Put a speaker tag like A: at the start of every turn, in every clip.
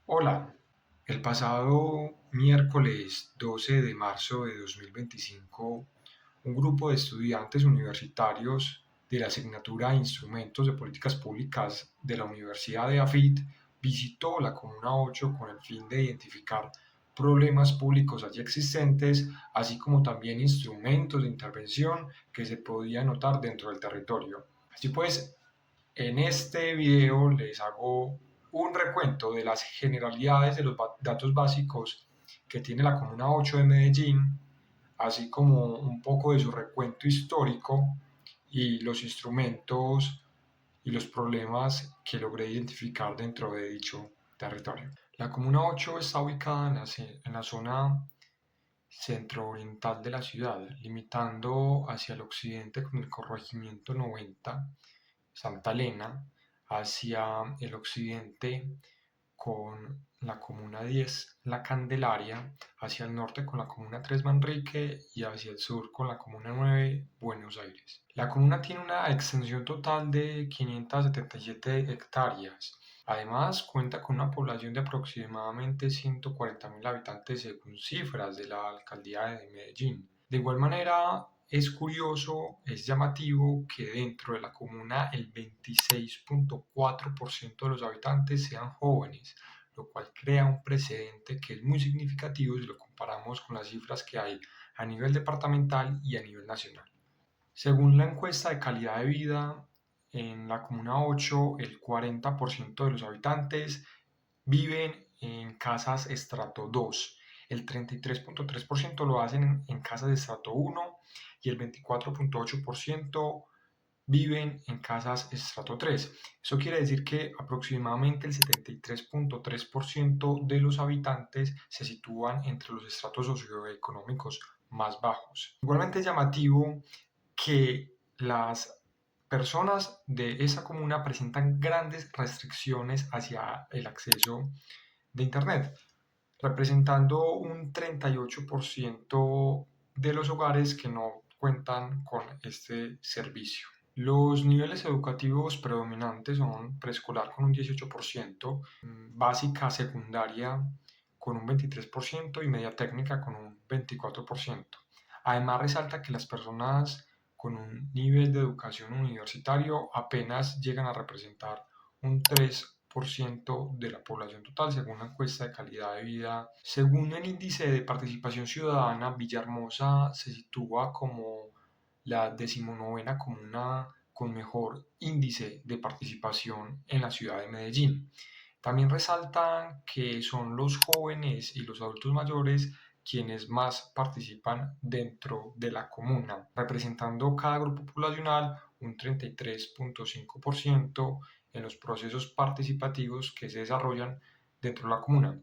A: Hola, el pasado miércoles 12 de marzo de 2025, un grupo de estudiantes universitarios de la asignatura Instrumentos de Políticas Públicas de la Universidad de AFIT visitó la Comuna 8 con el fin de identificar problemas públicos allí existentes, así como también instrumentos de intervención que se podían notar dentro del territorio. Así pues, en este video les hago un recuento de las generalidades de los datos básicos que tiene la Comuna 8 de Medellín, así como un poco de su recuento histórico y los instrumentos y los problemas que logré identificar dentro de dicho territorio. La Comuna 8 está ubicada en la zona centro-oriental de la ciudad, limitando hacia el occidente con el corregimiento 90 Santa Elena, hacia el occidente con la Comuna 10 La Candelaria, hacia el norte con la Comuna 3 Manrique y hacia el sur con la Comuna 9 Buenos Aires. La comuna tiene una extensión total de 577 hectáreas. Además, cuenta con una población de aproximadamente 140.000 habitantes según cifras de la Alcaldía de Medellín. De igual manera, es curioso, es llamativo que dentro de la comuna el 26.4% de los habitantes sean jóvenes, lo cual crea un precedente que es muy significativo si lo comparamos con las cifras que hay a nivel departamental y a nivel nacional. Según la encuesta de calidad de vida, en la Comuna 8 el 40% de los habitantes viven en casas estrato 2, el 33.3% lo hacen en casas de estrato 1 y el 24.8% viven en casas estrato 3. Eso quiere decir que aproximadamente el 73.3% de los habitantes se sitúan entre los estratos socioeconómicos más bajos. Igualmente es llamativo que las personas de esa comuna presentan grandes restricciones hacia el acceso de Internet, representando un 38% de los hogares que no cuentan con este servicio. Los niveles educativos predominantes son preescolar con un 18%, básica secundaria con un 23% y media técnica con un 24%. Además, resalta que las personas con un nivel de educación universitario apenas llegan a representar un 3% de la población total, según la encuesta de calidad de vida. Según el índice de participación ciudadana, Villahermosa se sitúa como la decimonovena comuna con mejor índice de participación en la ciudad de Medellín. También resaltan que son los jóvenes y los adultos mayores quienes más participan dentro de la comuna, representando cada grupo poblacional un 33.5% en los procesos participativos que se desarrollan dentro de la comuna.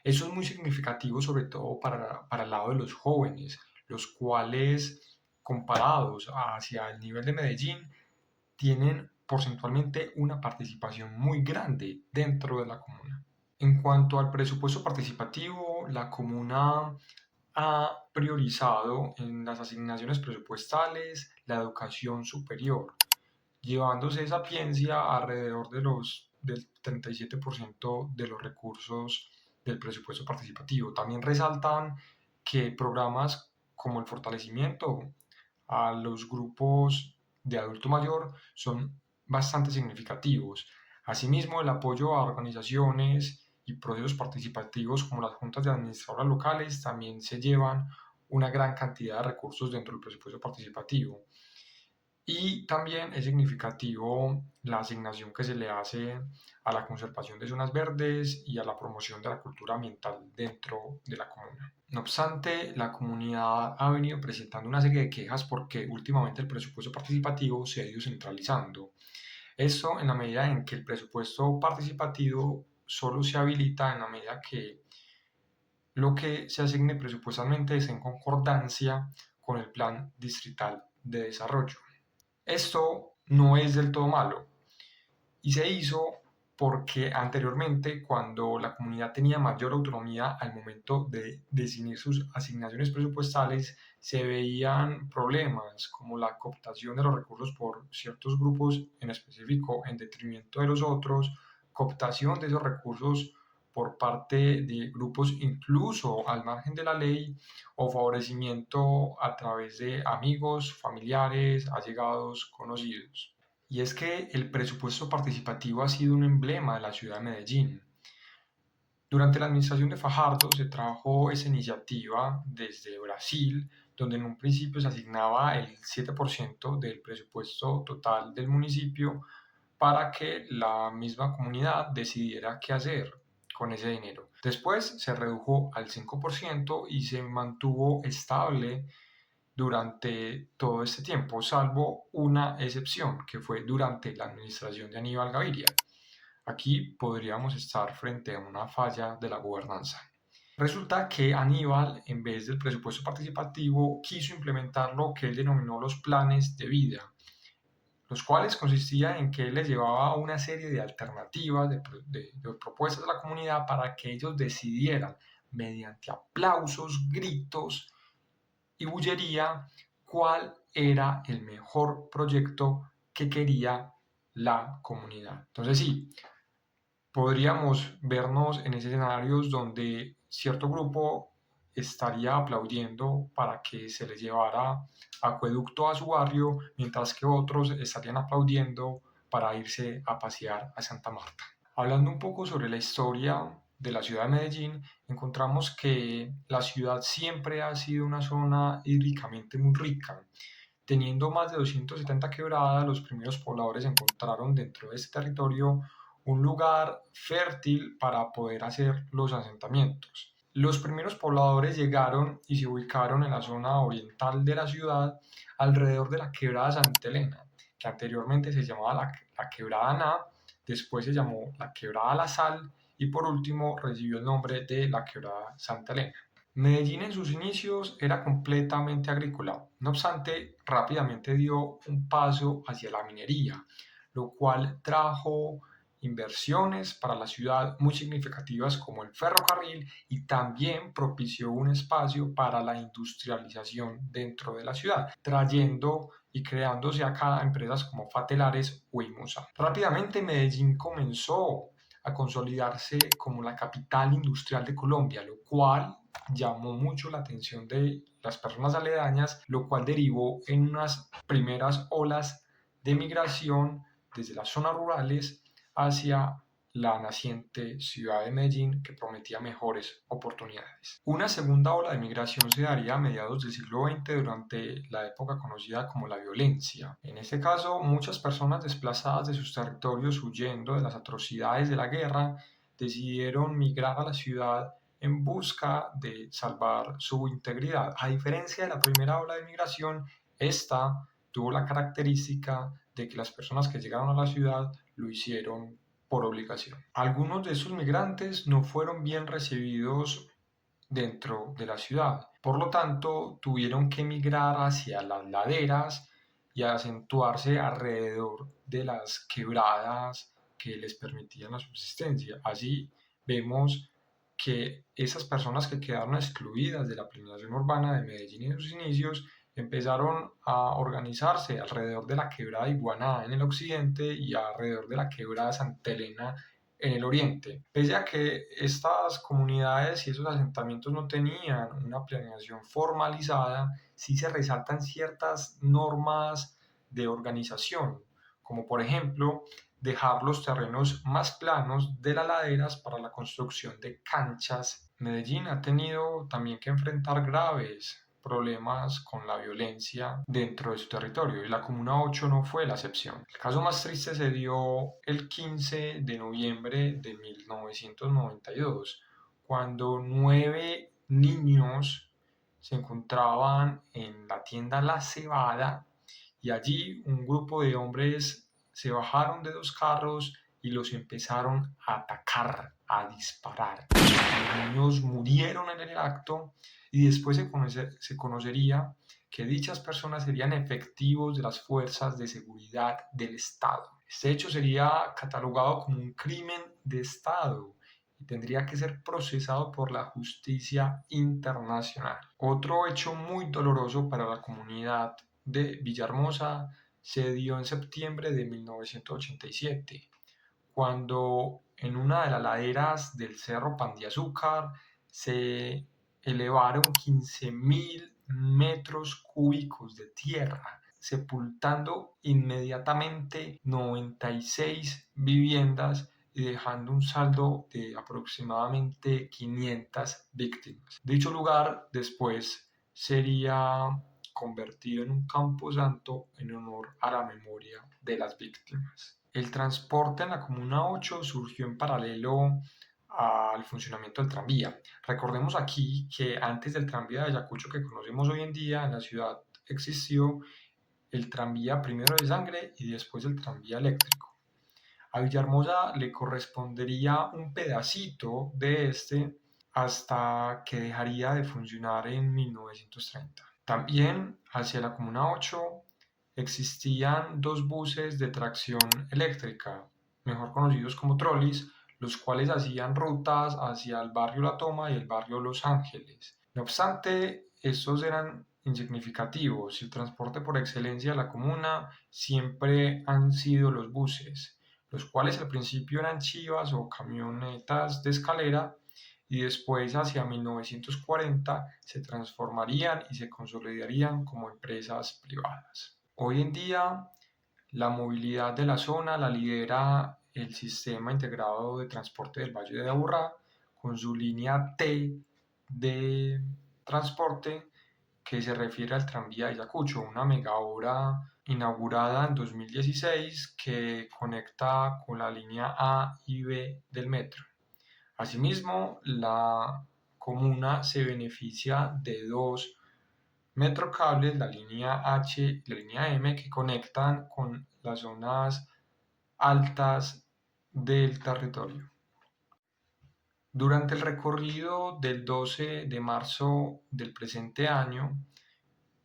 A: Eso es muy significativo sobre todo para el lado de los jóvenes, los cuales comparados hacia el nivel de Medellín tienen porcentualmente una participación muy grande dentro de la comuna. En cuanto al presupuesto participativo, la comuna ha priorizado en las asignaciones presupuestales la educación superior, llevándose Sapiencia alrededor del 37% de los recursos del presupuesto participativo. También resaltan que programas como el fortalecimiento a los grupos de adulto mayor son bastante significativos. Asimismo, el apoyo a organizaciones y procesos participativos como las juntas de administradoras locales también se llevan una gran cantidad de recursos dentro del presupuesto participativo. Y también es significativo la asignación que se le hace a la conservación de zonas verdes y a la promoción de la cultura ambiental dentro de la comuna. No obstante, la comunidad ha venido presentando una serie de quejas porque últimamente el presupuesto participativo se ha ido centralizando. Esto en la medida en que el presupuesto participativo solo se habilita en la medida que lo que se asigne presupuestalmente es en concordancia con el plan distrital de desarrollo. Esto no es del todo malo y se hizo porque anteriormente, cuando la comunidad tenía mayor autonomía al momento de definir sus asignaciones presupuestales, se veían problemas como la cooptación de los recursos por ciertos grupos en específico en detrimento de los otros, cooptación de esos recursos por parte de grupos incluso al margen de la ley o favorecimiento a través de amigos, familiares, allegados, conocidos. Y es que el presupuesto participativo ha sido un emblema de la ciudad de Medellín. Durante la administración de Fajardo se trajo esa iniciativa desde Brasil, donde en un principio se asignaba el 7% del presupuesto total del municipio para que la misma comunidad decidiera qué hacer con ese dinero. Después se redujo al 5% y se mantuvo estable durante todo este tiempo, salvo una excepción, que fue durante la administración de Aníbal Gaviria. Aquí podríamos estar frente a una falla de la gobernanza. Resulta que Aníbal, en vez del presupuesto participativo, quiso implementar lo que él denominó los planes de vida, los cuales consistían en que él les llevaba una serie de alternativas, de propuestas a la comunidad para que ellos decidieran, mediante aplausos, gritos y bullería, cuál era el mejor proyecto que quería la comunidad. Entonces sí, podríamos vernos en escenarios donde cierto grupo estaría aplaudiendo para que se les llevara acueducto a su barrio, mientras que otros estarían aplaudiendo para irse a pasear a Santa Marta. Hablando un poco sobre la historia de la ciudad de Medellín, encontramos que la ciudad siempre ha sido una zona hídricamente muy rica. Teniendo más de 270 quebradas, los primeros pobladores encontraron dentro de este territorio un lugar fértil para poder hacer los asentamientos. Los primeros pobladores llegaron y se ubicaron en la zona oriental de la ciudad, alrededor de la quebrada Santa Elena, que anteriormente se llamaba la quebrada Ná, después se llamó la quebrada La Sal y por último recibió el nombre de la quebrada Santa Elena. Medellín en sus inicios era completamente agrícola, no obstante, rápidamente dio un paso hacia la minería, lo cual trajo inversiones para la ciudad muy significativas como el ferrocarril y también propició un espacio para la industrialización dentro de la ciudad, trayendo y creándose acá empresas como Fatelares o Imusa. Rápidamente Medellín comenzó a consolidarse como la capital industrial de Colombia, lo cual llamó mucho la atención de las personas aledañas, lo cual derivó en unas primeras olas de migración desde las zonas rurales hacia la naciente ciudad de Medellín, que prometía mejores oportunidades. Una segunda ola de migración se daría a mediados del siglo XX durante la época conocida como la violencia. En este caso, muchas personas desplazadas de sus territorios huyendo de las atrocidades de la guerra decidieron migrar a la ciudad en busca de salvar su integridad. A diferencia de la primera ola de migración, esta tuvo la característica de que las personas que llegaron a la ciudad lo hicieron por obligación. Algunos de esos migrantes no fueron bien recibidos dentro de la ciudad, por lo tanto tuvieron que migrar hacia las laderas y acentuarse alrededor de las quebradas que les permitían la subsistencia. Así vemos que esas personas que quedaron excluidas de la planeación urbana de Medellín en sus inicios empezaron a organizarse alrededor de la quebrada Iguaná en el occidente y alrededor de la quebrada Santa Elena en el oriente. Pese a que estas comunidades y esos asentamientos no tenían una planeación formalizada, sí se resaltan ciertas normas de organización, como por ejemplo dejar los terrenos más planos de las laderas para la construcción de canchas. Medellín ha tenido también que enfrentar graves problemas con la violencia dentro de su territorio y la Comuna 8 no fue la excepción. El caso más triste se dio el 15 de noviembre de 1992, cuando 9 niños se encontraban en la tienda La Cebada y allí un grupo de hombres se bajaron de dos carros y los empezaron a atacar, a disparar. Los niños murieron en el acto y después se conocería que dichas personas serían efectivos de las fuerzas de seguridad del Estado. Este hecho sería catalogado como un crimen de Estado y tendría que ser procesado por la justicia internacional. Otro hecho muy doloroso para la comunidad de Villahermosa se dio en septiembre de 1987, cuando en una de las laderas del Cerro Pan de Azúcar se elevaron 15.000 metros cúbicos de tierra, sepultando inmediatamente 96 viviendas y dejando un saldo de aproximadamente 500 víctimas. Dicho lugar después sería convertido en un camposanto en honor a la memoria de las víctimas. El transporte en la Comuna 8 surgió en paralelo al funcionamiento del tranvía. Recordemos aquí que antes del tranvía de Ayacucho que conocemos hoy en día en la ciudad existió el tranvía primero de sangre y después el tranvía eléctrico. A Villahermosa le correspondería un pedacito de este hasta que dejaría de funcionar en 1930. También hacia la Comuna 8 existían dos buses de tracción eléctrica, mejor conocidos como trolis, los cuales hacían rutas hacia el barrio La Toma y el barrio Los Ángeles. No obstante, estos eran insignificativos y el transporte por excelencia de la comuna siempre han sido los buses, los cuales al principio eran chivas o camionetas de escalera y después hacia 1940 se transformarían y se consolidarían como empresas privadas. Hoy en día la movilidad de la zona la lidera el Sistema Integrado de Transporte del Valle de Aburrá con su línea T de transporte que se refiere al tranvía de Ayacucho, una mega obra inaugurada en 2016 que conecta con la línea A y B del metro. Asimismo, la comuna se beneficia de dos metrocables, la línea H y la línea M, que conectan con las zonas altas del territorio. Durante el recorrido del 12 de marzo del presente año,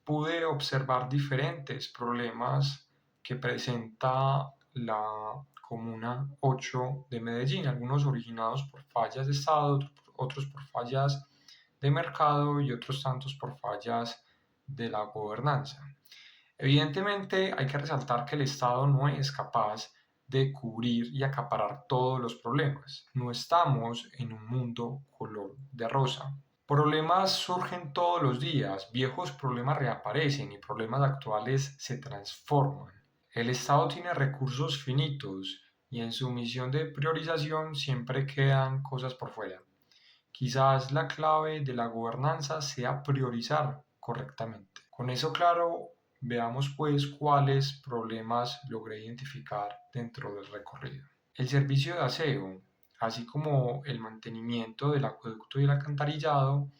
A: pude observar diferentes problemas que presenta la Comuna 8 de Medellín, algunos originados por fallas de Estado, otros por fallas de mercado y otros tantos por fallas de la gobernanza. Evidentemente hay que resaltar que el Estado no es capaz de cubrir y acaparar todos los problemas. No estamos en un mundo color de rosa. Problemas surgen todos los días, viejos problemas reaparecen y problemas actuales se transforman. El Estado tiene recursos finitos y en su misión de priorización siempre quedan cosas por fuera. Quizás la clave de la gobernanza sea priorizar correctamente. Con eso claro, veamos pues cuáles problemas logré identificar dentro del recorrido. El servicio de aseo, así como el mantenimiento del acueducto y el alcantarillado,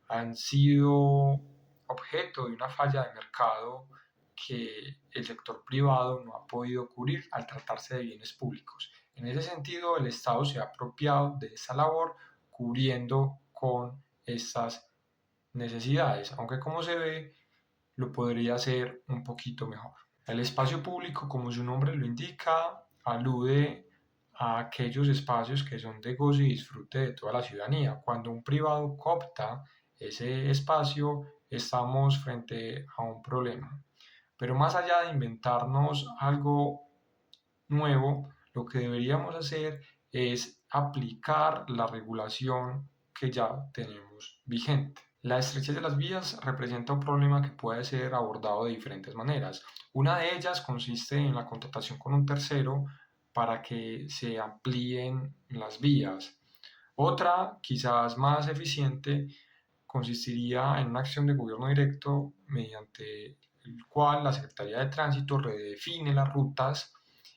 A: han sido objeto de una falla de mercado que el sector privado no ha podido cubrir al tratarse de bienes públicos. En ese sentido, el Estado se ha apropiado de esa labor cubriendo con estas necesidades, aunque como se ve, lo podría hacer un poquito mejor. El espacio público, como su nombre lo indica, alude a aquellos espacios que son de goce y disfrute de toda la ciudadanía. Cuando un privado coopta ese espacio, estamos frente a un problema. Pero más allá de inventarnos algo nuevo, lo que deberíamos hacer es aplicar la regulación que ya tenemos vigente. La estrechez de las vías representa un problema que puede ser abordado de diferentes maneras. Una de ellas consiste en la contratación con un tercero para que se amplíen las vías. Otra, quizás más eficiente, consistiría en una acción de gobierno directo mediante el cual la Secretaría de Tránsito redefine las rutas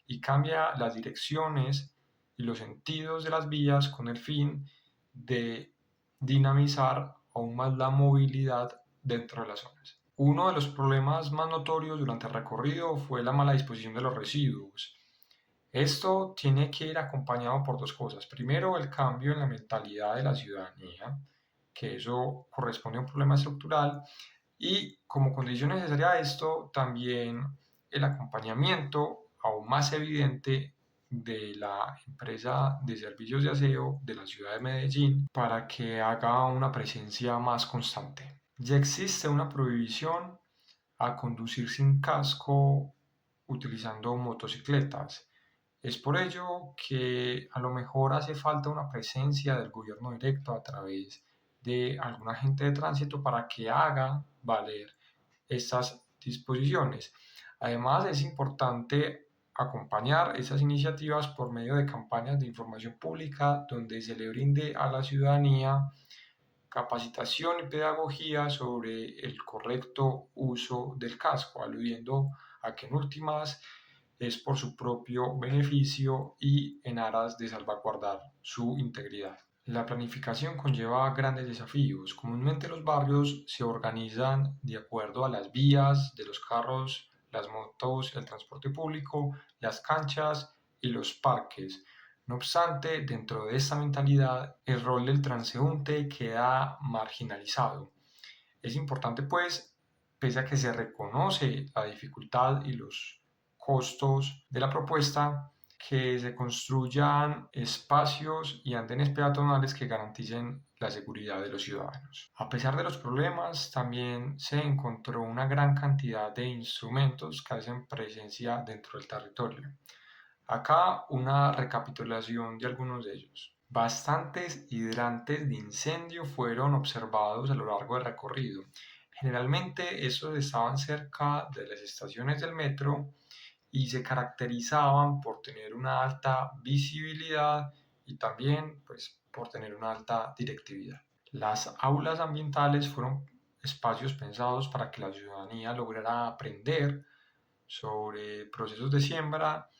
A: y cambia las direcciones y los sentidos de las vías con el fin de dinamizar aún más la movilidad dentro de las zonas. Uno de los problemas más notorios durante el recorrido fue la mala disposición de los residuos. Esto tiene que ir acompañado por dos cosas. Primero, el cambio en la mentalidad de la ciudadanía, que eso corresponde a un problema estructural, y como condición necesaria a esto, también el acompañamiento aún más evidente de la empresa de servicios de aseo de la ciudad de Medellín para que haga una presencia más constante. Ya existe una prohibición a conducir sin casco utilizando motocicletas. Es por ello que a lo mejor hace falta una presencia del gobierno directo a través de algún agente de tránsito para que haga valer estas disposiciones. Además, es importante acompañar esas iniciativas por medio de campañas de información pública donde se le brinde a la ciudadanía capacitación y pedagogía sobre el correcto uso del casco, aludiendo a que en últimas es por su propio beneficio y en aras de salvaguardar su integridad. La planificación conlleva grandes desafíos. Comúnmente los barrios se organizan de acuerdo a las vías de los carros, las motos, el transporte público, las canchas y los parques. No obstante, dentro de esta mentalidad, el rol del transeúnte queda marginalizado. Es importante, pues, pese a que se reconoce la dificultad y los costos de la propuesta, que se construyan espacios y andenes peatonales que garanticen la seguridad de los ciudadanos. A pesar de los problemas, también se encontró una gran cantidad de instrumentos que hacen presencia dentro del territorio. Acá una recapitulación de algunos de ellos. Bastantes hidrantes de incendio fueron observados a lo largo del recorrido. Generalmente estos estaban cerca de las estaciones del metro y se caracterizaban por tener una alta visibilidad y también pues, por tener una alta directividad. Las aulas ambientales fueron espacios pensados para que la ciudadanía lograra aprender sobre procesos de siembra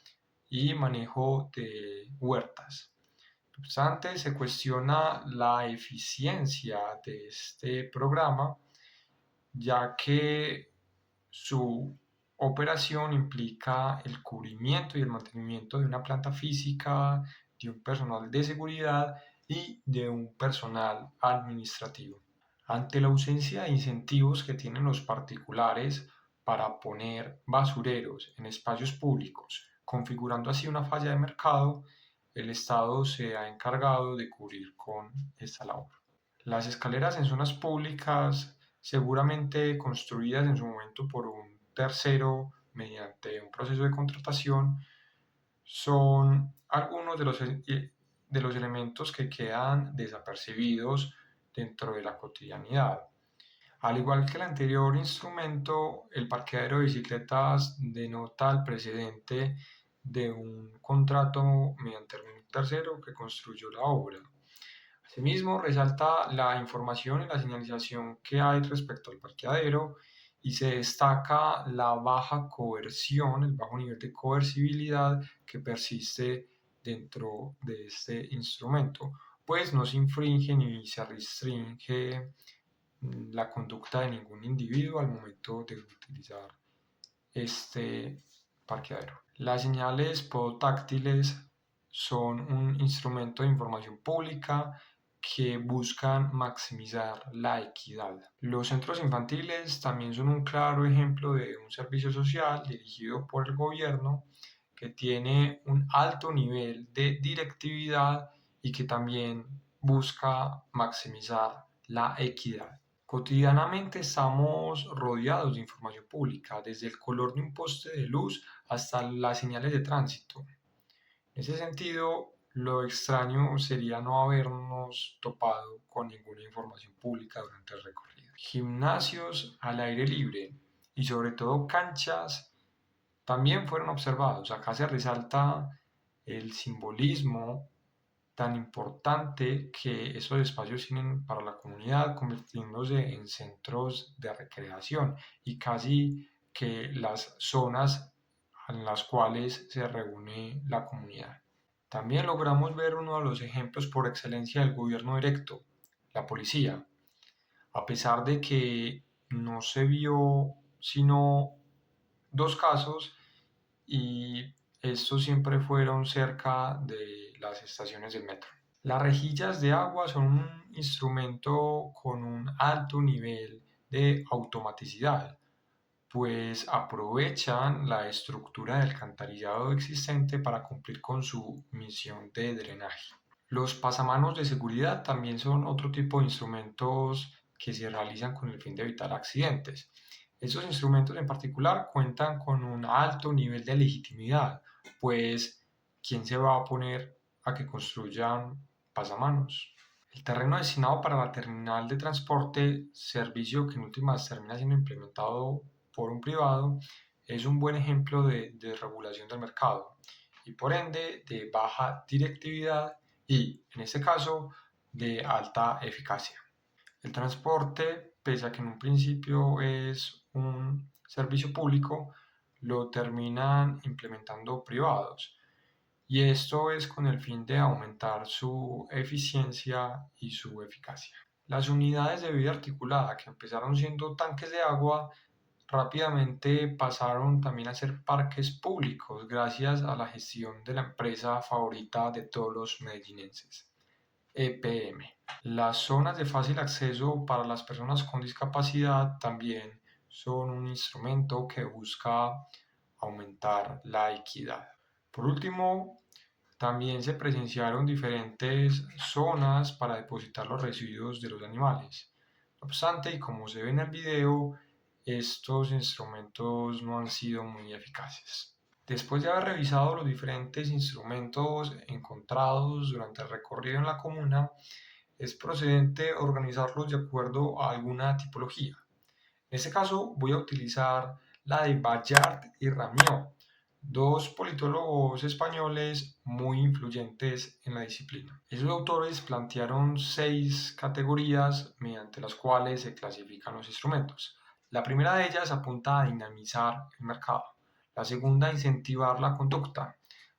A: y manejo de huertas. No obstante, se cuestiona la eficiencia de este programa, ya que su operación implica el cubrimiento y el mantenimiento de una planta física, de un personal de seguridad y de un personal administrativo. Ante la ausencia de incentivos que tienen los particulares para poner basureros en espacios públicos, configurando así una falla de mercado, el Estado se ha encargado de cubrir con esta labor. Las escaleras en zonas públicas, seguramente construidas en su momento por un tercero mediante un proceso de contratación, son algunos de los elementos que quedan desapercibidos dentro de la cotidianidad. Al igual que el anterior instrumento, el parqueadero de bicicletas denota el precedente de un contrato mediante un tercero que construyó la obra. Asimismo, resalta la información y la señalización que hay respecto al parqueadero y se destaca la baja coerción, el bajo nivel de coercibilidad que persiste dentro de este instrumento, pues no se infringe ni se restringe la conducta de ningún individuo al momento de utilizar este parqueadero. Las señales podotáctiles son un instrumento de información pública que buscan maximizar la equidad. Los centros infantiles también son un claro ejemplo de un servicio social dirigido por el gobierno que tiene un alto nivel de directividad y que también busca maximizar la equidad. Cotidianamente estamos rodeados de información pública, desde el color de un poste de luz hasta las señales de tránsito. En ese sentido, lo extraño sería no habernos topado con ninguna información pública durante el recorrido. Gimnasios al aire libre y sobre todo canchas también fueron observados. Acá se resalta el simbolismo tan importante que esos espacios tienen para la comunidad, convirtiéndose en centros de recreación y casi que las zonas en las cuales se reúne la comunidad. También logramos ver uno de los ejemplos por excelencia del gobierno directo, la policía. A pesar de que no se vio sino dos casos y estos siempre fueron cerca de las estaciones del metro. Las rejillas de agua son un instrumento con un alto nivel de automaticidad, pues aprovechan la estructura del alcantarillado existente para cumplir con su misión de drenaje. Los pasamanos de seguridad también son otro tipo de instrumentos que se realizan con el fin de evitar accidentes. Estos instrumentos en particular cuentan con un alto nivel de legitimidad, pues ¿quién se va a oponer a que construyan pasamanos? El terreno destinado para la terminal de transporte, servicio que en últimas termina siendo implementado por un privado, es un buen ejemplo de regulación del mercado y por ende de baja directividad y, en este caso, de alta eficacia. El transporte, pese a que en un principio es un servicio público, lo terminan implementando privados. Y esto es con el fin de aumentar su eficiencia y su eficacia. Las unidades de vida articulada, que empezaron siendo tanques de agua, rápidamente pasaron también a ser parques públicos gracias a la gestión de la empresa favorita de todos los medellinenses, EPM. Las zonas de fácil acceso para las personas con discapacidad también son un instrumento que busca aumentar la equidad. Por último, también se presenciaron diferentes zonas para depositar los residuos de los animales. No obstante, y como se ve en el video, estos instrumentos no han sido muy eficaces. Después de haber revisado los diferentes instrumentos encontrados durante el recorrido en la comuna, es procedente organizarlos de acuerdo a alguna tipología. En este caso voy a utilizar la de Ballard y Ramió, dos politólogos españoles muy influyentes en la disciplina. Esos autores plantearon 6 categorías mediante las cuales se clasifican los instrumentos. La primera de ellas apunta a dinamizar el mercado, la segunda a incentivar la conducta,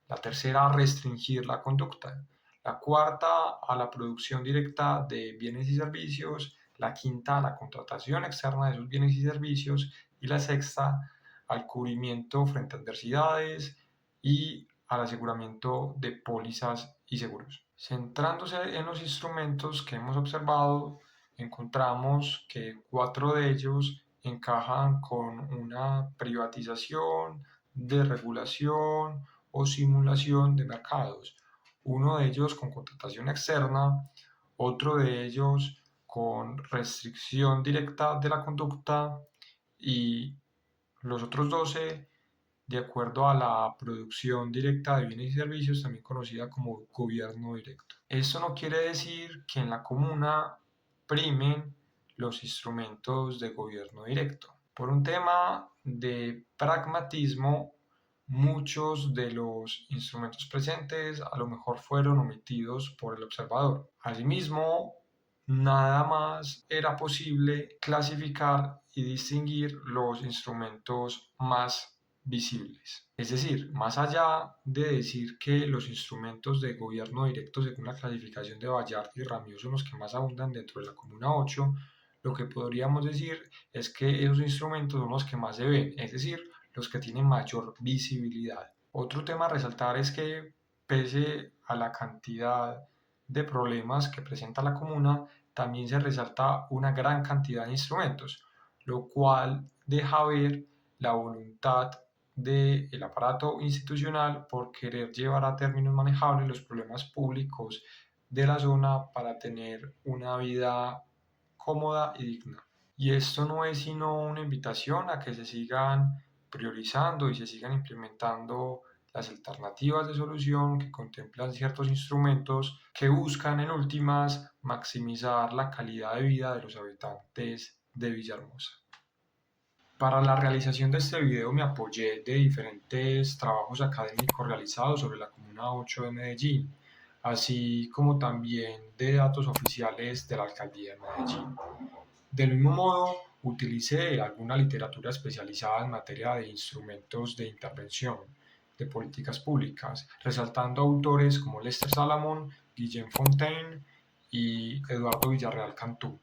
A: la tercera a restringir la conducta, la cuarta a la producción directa de bienes y servicios, la quinta a la contratación externa de esos bienes y servicios y la sexta al cubrimiento frente a adversidades y al aseguramiento de pólizas y seguros. Centrándose en los instrumentos que hemos observado, encontramos que 4 de ellos encajan con una privatización, desregulación o simulación de mercados. Uno de ellos con contratación externa, otro de ellos con restricción directa de la conducta y los otros 12 de acuerdo a la producción directa de bienes y servicios, también conocida como gobierno directo. Esto no quiere decir que en la comuna primen los instrumentos de gobierno directo. Por un tema de pragmatismo, muchos de los instrumentos presentes a lo mejor fueron omitidos por el observador. Asimismo, nada más era posible clasificar y distinguir los instrumentos más visibles. Es decir, más allá de decir que los instrumentos de gobierno directo según la clasificación de Ballard y Ramió son los que más abundan dentro de la Comuna 8, lo que podríamos decir es que esos instrumentos son los que más se ven, es decir, los que tienen mayor visibilidad. Otro tema a resaltar es que pese a la cantidad de problemas que presenta la comuna, también se resalta una gran cantidad de instrumentos, lo cual deja ver la voluntad del aparato institucional por querer llevar a términos manejables los problemas públicos de la zona para tener una vida cómoda y digna. Y esto no es sino una invitación a que se sigan priorizando y se sigan implementando las alternativas de solución que contemplan ciertos instrumentos que buscan en últimas maximizar la calidad de vida de los habitantes de Villahermosa. Para la realización de este video me apoyé de diferentes trabajos académicos realizados sobre la Comuna 8 de Medellín, así como también de datos oficiales de la Alcaldía de Medellín. Del mismo modo, utilicé alguna literatura especializada en materia de instrumentos de intervención de políticas públicas, resaltando autores como Lester Salamón, Guillaume Fontaine y Eduardo Villarreal Cantú.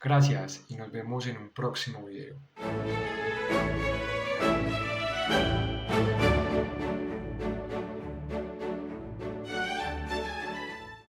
A: Gracias y nos vemos en un próximo video.